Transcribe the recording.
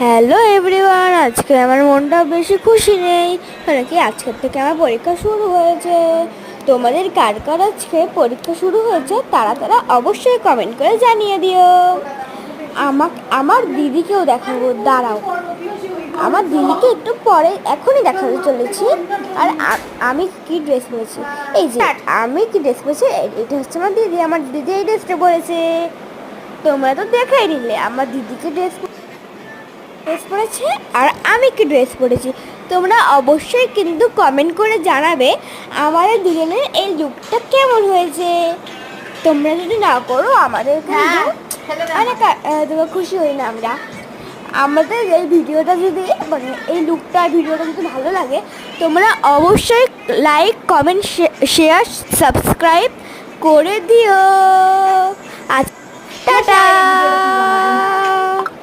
Hello everyone, আজকে আমার মনটা বেশি খুশি নেই, কারণ কি আজকের থেকে আমার পরীক্ষা শুরু হয়েছে। তোমাদের কার কার আজকে পরীক্ষা শুরু হয়েছে তারা তারা অবশ্যই কমেন্ট করে জানিয়ে দিও। আমার দিদিকেও দেখাবো, দাঁড়াও। আমার দিদিকে একটু পরে এখনই দেখাতে চলেছি। আর আমি কি ড্রেস পরেছি, এই যে আমি কি ড্রেস পরেছি, এটা হচ্ছে আমার দিদি এই ড্রেসটা পরেছে। তোমরা তো দেখাই নিলে আমার দিদিকে ড্রেস পরেছে আর আমি কি ড্রেস পরেছি। তোমরা অবশ্যই কিন্তু কমেন্ট করে জানাবে আমাদের দুজনের এই লুকটা কেমন হয়েছে। তোমরা যদি না করো আমাদের তোমরা খুশি হই না আমরা। আমাদের এই ভিডিওটা যদি এই লুকটা ভিডিওটা যদি ভালো লাগে, তোমরা অবশ্যই লাইক কমেন্ট শেয়ার সাবস্ক্রাইব করে দিও। আজ টাটা।